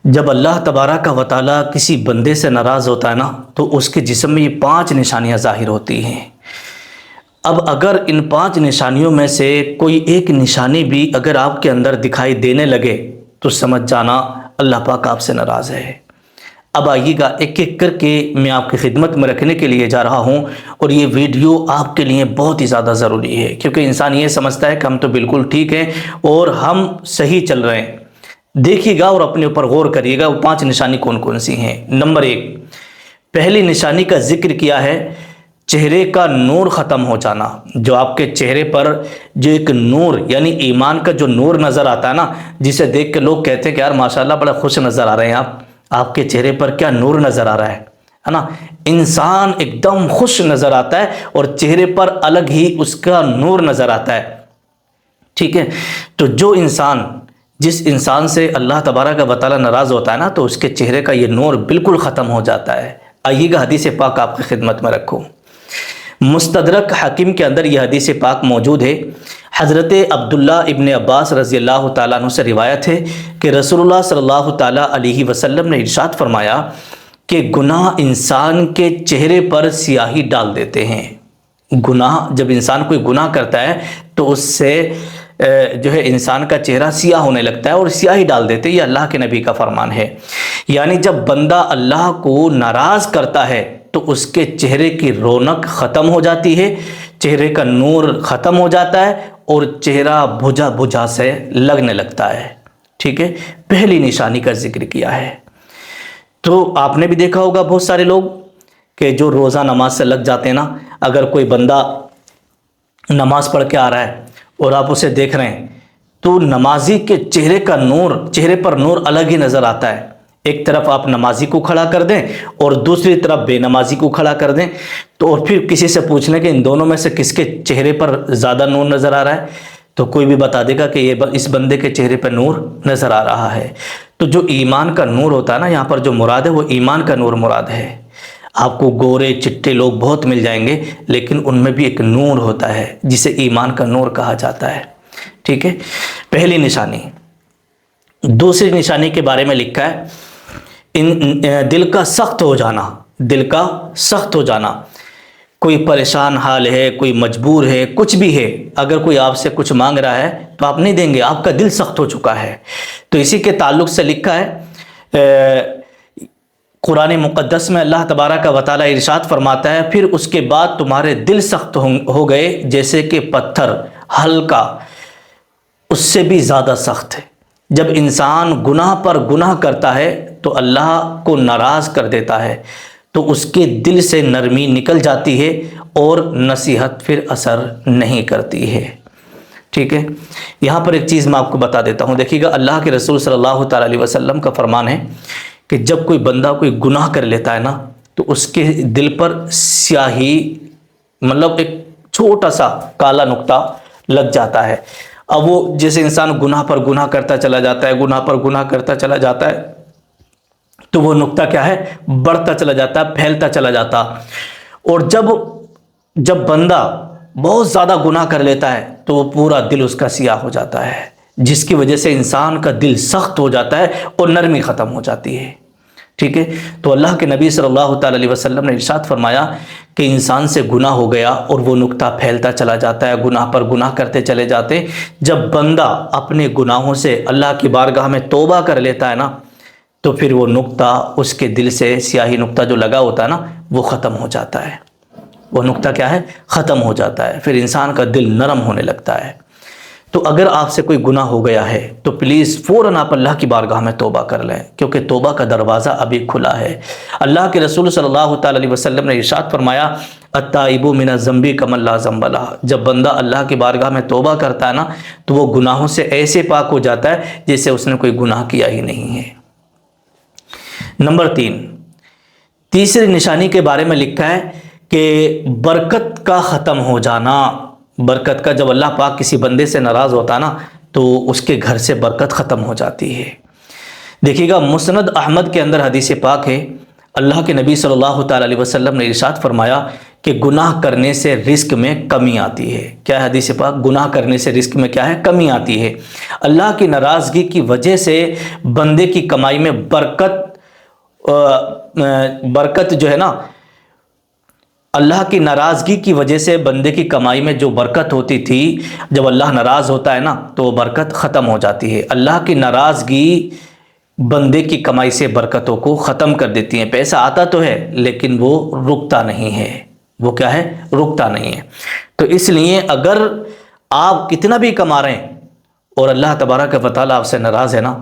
جب اللہ تبارک و تعالیٰ کسی بندے سے ناراض ہوتا ہے نا تو اس کے جسم میں یہ 5 نشانیاں ظاہر ہوتی ہیں۔ اب اگر ان 5 نشانیوں میں سے کوئی ایک نشانی بھی اگر آپ کے اندر دکھائی دینے لگے تو سمجھ جانا اللہ پاک آپ سے ناراض ہے۔ اب آئیے گا ایک ایک کر کے میں آپ کی خدمت میں رکھنے کے لیے جا رہا ہوں، اور یہ ویڈیو آپ کے لیے بہت ہی زیادہ ضروری ہے، کیونکہ انسان یہ سمجھتا ہے کہ ہم تو بالکل ٹھیک ہیں اور ہم صحیح چل رہے ہیں۔ دیکھیے گا اور اپنے اوپر غور کریے گا وہ 5 نشانی کون کون سی ہیں۔ نمبر 1، پہلی نشانی کا ذکر کیا ہے، چہرے کا نور ختم ہو جانا۔ جو آپ کے چہرے پر جو ایک نور یعنی ایمان کا جو نور نظر آتا ہے نا، جسے دیکھ کے لوگ کہتے ہیں کہ یار ماشاءاللہ بڑا خوش نظر آ رہے ہیں آپ کے چہرے پر کیا نور نظر آ رہا ہے نا۔ انسان ایک دم خوش نظر آتا ہے اور چہرے پر الگ ہی اس کا نور نظر آتا ہے، ٹھیک ہے۔ تو جس انسان سے اللہ تبارک و تعالیٰ ناراض ہوتا ہے نا تو اس کے چہرے کا یہ نور بالکل ختم ہو جاتا ہے۔ آئیے گا حدیث پاک آپ کی خدمت میں رکھوں۔ مستدرک حاکم کے اندر یہ حدیث پاک موجود ہے۔ حضرت عبداللہ ابن عباس رضی اللہ تعالیٰ عنہ سے روایت ہے کہ رسول اللہ صلی اللہ تعالیٰ علیہ وسلم نے ارشاد فرمایا کہ گناہ انسان کے چہرے پر سیاہی ڈال دیتے ہیں۔ گناہ، جب انسان کوئی گناہ کرتا ہے تو اس سے جو ہے انسان کا چہرہ سیاہ ہونے لگتا ہے اور سیاہی ڈال دیتے ہیں، یہ اللہ کے نبی کا فرمان ہے۔ یعنی جب بندہ اللہ کو ناراض کرتا ہے تو اس کے چہرے کی رونق ختم ہو جاتی ہے، چہرے کا نور ختم ہو جاتا ہے اور چہرہ بجھا بجھا سے لگنے لگتا ہے، ٹھیک ہے۔ پہلی نشانی کا ذکر کیا ہے۔ تو آپ نے بھی دیکھا ہوگا بہت سارے لوگ کہ جو روزہ نماز سے لگ جاتے ہیں نا، اگر کوئی بندہ نماز پڑھ کے آ رہا ہے اور آپ اسے دیکھ رہے ہیں تو نمازی کے چہرے پر نور الگ ہی نظر آتا ہے۔ ایک طرف آپ نمازی کو کھڑا کر دیں اور دوسری طرف بے نمازی کو کھڑا کر دیں تو اور پھر کسی سے پوچھ لیں کہ ان دونوں میں سے کس کے چہرے پر زیادہ نور نظر آ رہا ہے تو کوئی بھی بتا دے گا کہ یہ اس بندے کے چہرے پر نور نظر آ رہا ہے۔ تو جو ایمان کا نور ہوتا ہے نا، یہاں پر جو مراد ہے وہ ایمان کا نور مراد ہے۔ آپ کو گورے چٹے لوگ بہت مل جائیں گے لیکن ان میں بھی ایک نور ہوتا ہے جسے ایمان کا نور کہا جاتا ہے، ٹھیک ہے۔ پہلی نشانی۔ دوسری نشانی کے بارے میں لکھا ہے دل کا سخت ہو جانا۔ دل کا سخت ہو جانا، کوئی پریشان حال ہے، کوئی مجبور ہے، کچھ بھی ہے، اگر کوئی آپ سے کچھ مانگ رہا ہے تو آپ نہیں دیں گے، آپ کا دل سخت ہو چکا ہے۔ تو اسی کے تعلق سے لکھا ہے قرآن مقدس میں اللہ تبارک و تعالیٰ ارشاد فرماتا ہے، پھر اس کے بعد تمہارے دل سخت ہو گئے جیسے کہ پتھر، ہلکا اس سے بھی زیادہ سخت ہے۔ جب انسان گناہ پر گناہ کرتا ہے تو اللہ کو ناراض کر دیتا ہے تو اس کے دل سے نرمی نکل جاتی ہے اور نصیحت پھر اثر نہیں کرتی ہے، ٹھیک ہے۔ یہاں پر ایک چیز میں آپ کو بتا دیتا ہوں، دیکھیے گا اللہ کے رسول صلی اللہ تعالیٰ علیہ وسلم کا فرمان ہے کہ جب کوئی بندہ کوئی گناہ کر لیتا ہے نا تو اس کے دل پر سیاہی، مطلب ایک چھوٹا سا کالا نقطہ لگ جاتا ہے۔ اب وہ جیسے انسان گناہ پر گناہ کرتا چلا جاتا ہے، گناہ پر گناہ کرتا چلا جاتا ہے تو وہ نقطہ کیا ہے، بڑھتا چلا جاتا ہے، پھیلتا چلا جاتا۔ اور جب بندہ بہت زیادہ گناہ کر لیتا ہے تو وہ پورا دل اس کا سیاہ ہو جاتا ہے، جس کی وجہ سے انسان کا دل سخت ہو جاتا ہے اور نرمی ختم ہو جاتی ہے، ٹھیک ہے۔ تو اللہ کے نبی صلی اللہ تعالیٰ علیہ وسلم نے ارشاد فرمایا کہ انسان سے گناہ ہو گیا اور وہ نقطہ پھیلتا چلا جاتا ہے، گناہ پر گناہ کرتے چلے جاتے۔ جب بندہ اپنے گناہوں سے اللہ کی بارگاہ میں توبہ کر لیتا ہے نا تو پھر وہ نقطہ اس کے دل سے، سیاہی نقطہ جو لگا ہوتا ہے نا، وہ ختم ہو جاتا ہے۔ وہ نقطہ کیا ہے، ختم ہو جاتا ہے، پھر انسان کا دل نرم ہونے لگتا ہے۔ تو اگر آپ سے کوئی گناہ ہو گیا ہے تو پلیز فوراً آپ اللہ کی بارگاہ میں توبہ کر لیں، کیونکہ توبہ کا دروازہ ابھی کھلا ہے۔ اللہ کے رسول صلی اللہ تعالیٰ علیہ وسلم نے ارشاد فرمایا، التائب من الذنب کمن لا ذنب لہ۔ جب بندہ اللہ کی بارگاہ میں توبہ کرتا ہے نا تو وہ گناہوں سے ایسے پاک ہو جاتا ہے جیسے اس نے کوئی گناہ کیا ہی نہیں ہے۔ نمبر 3، تیسری نشانی کے بارے میں لکھا ہے کہ برکت کا ختم ہو جانا۔ برکت کا، جب اللہ پاک کسی بندے سے ناراض ہوتا ہے نا تو اس کے گھر سے برکت ختم ہو جاتی ہے۔ دیکھیے گا مسند احمد کے اندر حدیث پاک ہے، اللہ کے نبی صلی اللہ تعالیٰ علیہ وسلم نے ارشاد فرمایا کہ گناہ کرنے سے رزق میں کمی آتی ہے. کیا ہے حدیث پاک؟ گناہ کرنے سے رزق میں کیا ہے؟ کمی آتی ہے. اللہ کی ناراضگی کی وجہ سے بندے کی کمائی میں برکت جو ہے نا، اللہ کی ناراضگی کی وجہ سے بندے کی کمائی میں جو برکت ہوتی تھی، جب اللہ ناراض ہوتا ہے نا تو وہ برکت ختم ہو جاتی ہے. اللہ کی ناراضگی بندے کی کمائی سے برکتوں کو ختم کر دیتی ہیں. پیسہ آتا تو ہے لیکن وہ رکتا نہیں ہے. وہ کیا ہے؟ رکتا نہیں ہے. تو اس لیے اگر آپ کتنا بھی کما رہے ہیں اور اللہ تبارک و تعالیٰ آپ سے ناراض ہے نا،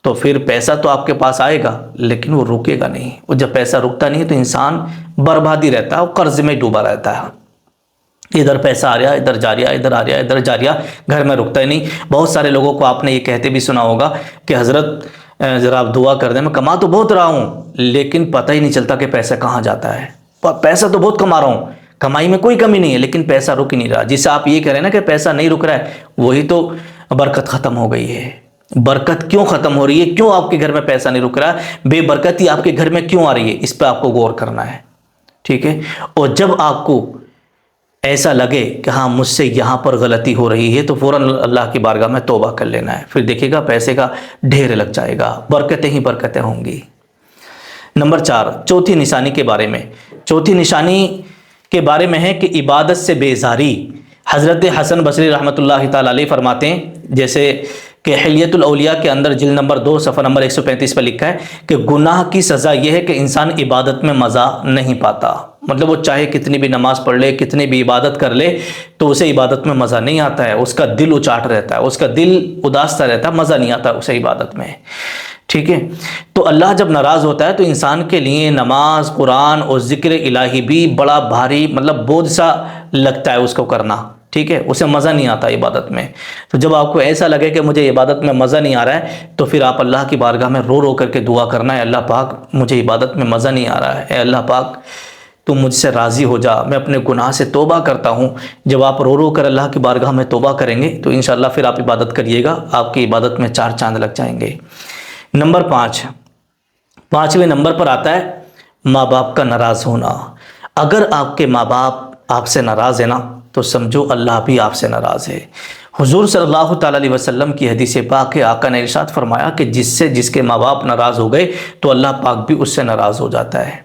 تو پھر پیسہ تو آپ کے پاس آئے گا لیکن وہ رکے گا نہیں. اور جب پیسہ رکتا نہیں تو انسان بربادی رہتا ہے، وہ قرض میں ڈوبا رہتا ہے. ادھر پیسہ آ رہا، ادھر جا رہا، ادھر آ رہا، ادھر جا رہا، گھر میں رکتا ہی نہیں. بہت سارے لوگوں کو آپ نے یہ کہتے بھی سنا ہوگا کہ حضرت ذرا آپ دعا کر دیں، میں کما تو بہت رہا ہوں لیکن پتہ ہی نہیں چلتا کہ پیسہ کہاں جاتا ہے. پیسہ تو بہت کما رہا ہوں، کمائی میں کوئی کمی نہیں ہے لیکن پیسہ رک ہی نہیں رہا. جسے آپ یہ کہہ رہے ہیں نا کہ پیسہ نہیں رک رہا ہے، وہی تو برکت ختم ہو گئی ہے. برکت کیوں ختم ہو رہی ہے؟ کیوں آپ کے گھر میں پیسہ نہیں رک رہا ہے؟ بے برکتی آپ کے گھر میں کیوں آ رہی ہے؟ اس پہ آپ کو غور کرنا ہے. ٹھیک ہے؟ اور جب آپ کو ایسا لگے کہ ہاں مجھ سے یہاں پر غلطی ہو رہی ہے تو فوراً اللہ کی بارگاہ میں توبہ کر لینا ہے. پھر دیکھیے گا پیسے کا ڈھیر لگ جائے گا، برکتیں ہی برکتیں ہوں گی. نمبر 4، چوتھی نشانی کے بارے میں. چوتھی نشانی کے بارے میں ہے کہ عبادت سے بیزاری. حضرت حسن بصری رحمۃ اللہ تعالی علیہ فرماتے ہیں، جیسے کہ حلیۃ الاولیاء کے اندر جلد نمبر 2 صفحہ نمبر 135 پر لکھا ہے کہ گناہ کی سزا یہ ہے کہ انسان عبادت میں مزہ نہیں پاتا. مطلب وہ چاہے کتنی بھی نماز پڑھ لے، کتنی بھی عبادت کر لے، تو اسے عبادت میں مزہ نہیں آتا ہے. اس کا دل اچاٹ رہتا ہے، اس کا دل اداس سا رہتا ہے، مزہ نہیں آتا اسے عبادت میں. ٹھیک ہے؟ تو اللہ جب ناراض ہوتا ہے تو انسان کے لیے نماز، قرآن اور ذکر الہی بھی بڑا بھاری مطلب بوجھ سا لگتا ہے اس کو کرنا. ٹھیک ہے؟ اسے مزہ نہیں آتا عبادت میں. تو جب آپ کو ایسا لگے کہ مجھے عبادت میں مزہ نہیں آ رہا ہے تو پھر آپ اللہ کی بارگاہ میں رو رو کر کے دعا کرنا ہے، اللہ پاک مجھے عبادت میں مزہ نہیں آ رہا ہے، اے اللہ پاک تو مجھ سے راضی ہو جا، میں اپنے گناہ سے توبہ کرتا ہوں. جب آپ رو رو کر اللہ کی بارگاہ میں توبہ کریں گے تو انشاءاللہ پھر آپ عبادت کریے گا، آپ کی عبادت میں 4 چاند لگ جائیں گے. نمبر 5، 5ویں نمبر پر آتا ہے ماں باپ کا ناراض ہونا. اگر آپ کے ماں باپ آپ سے ناراض ہے نا تو سمجھو اللہ بھی آپ سے ناراض ہے. حضور صلی اللہ تعالیٰ علیہ وسلم کی حدیث پاک ہے، آقا نے ارشاد فرمایا کہ جس کے ماں باپ ناراض ہو گئے تو اللہ پاک بھی اس سے ناراض ہو جاتا ہے،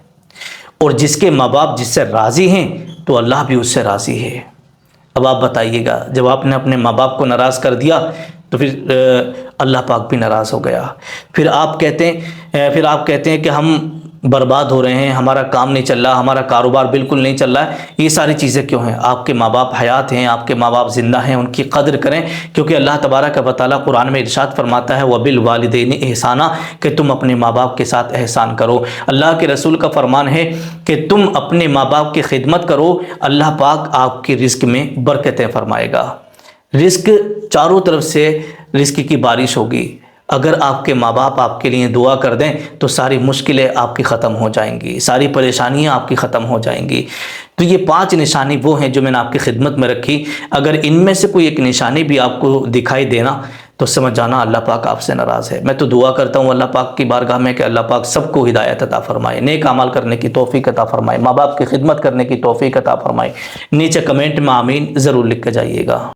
اور جس کے ماں باپ جس سے راضی ہیں تو اللہ بھی اس سے راضی ہے. اب آپ بتائیے گا جب آپ نے اپنے ماں باپ کو ناراض کر دیا تو پھر اللہ پاک بھی ناراض ہو گیا. پھر آپ کہتے ہیں کہ ہم برباد ہو رہے ہیں، ہمارا کام نہیں چل رہا، ہمارا کاروبار بالکل نہیں چل رہا ہے. یہ ساری چیزیں کیوں ہیں؟ آپ کے ماں باپ حیات ہیں، آپ کے ماں باپ زندہ ہیں، ان کی قدر کریں. کیونکہ اللہ تبارک و تعالیٰ قرآن میں ارشاد فرماتا ہے وَبِالْوَالِدَيْنِ احسانا، کہ تم اپنے ماں باپ کے ساتھ احسان کرو. اللہ کے رسول کا فرمان ہے کہ تم اپنے ماں باپ کی خدمت کرو، اللہ پاک آپ کے رزق میں برکتیں فرمائے گا. رزق چاروں طرف سے رزق کی بارش ہوگی. اگر آپ کے ماں باپ آپ کے لیے دعا کر دیں تو ساری مشکلیں آپ کی ختم ہو جائیں گی، ساری پریشانیاں آپ کی ختم ہو جائیں گی. تو یہ 5 نشانی وہ ہیں جو میں نے آپ کی خدمت میں رکھی. اگر ان میں سے کوئی ایک نشانی بھی آپ کو دکھائی دینا تو سمجھ جانا اللہ پاک آپ سے ناراض ہے. میں تو دعا کرتا ہوں اللہ پاک کی بارگاہ میں کہ اللہ پاک سب کو ہدایت عطا فرمائے، نیک اعمال کرنے کی توفیق عطا فرمائے، ماں باپ کی خدمت کرنے کی توفیق عطا فرمائے. نیچے کمنٹ میں آمین ضرور لکھ کے جائیے گا.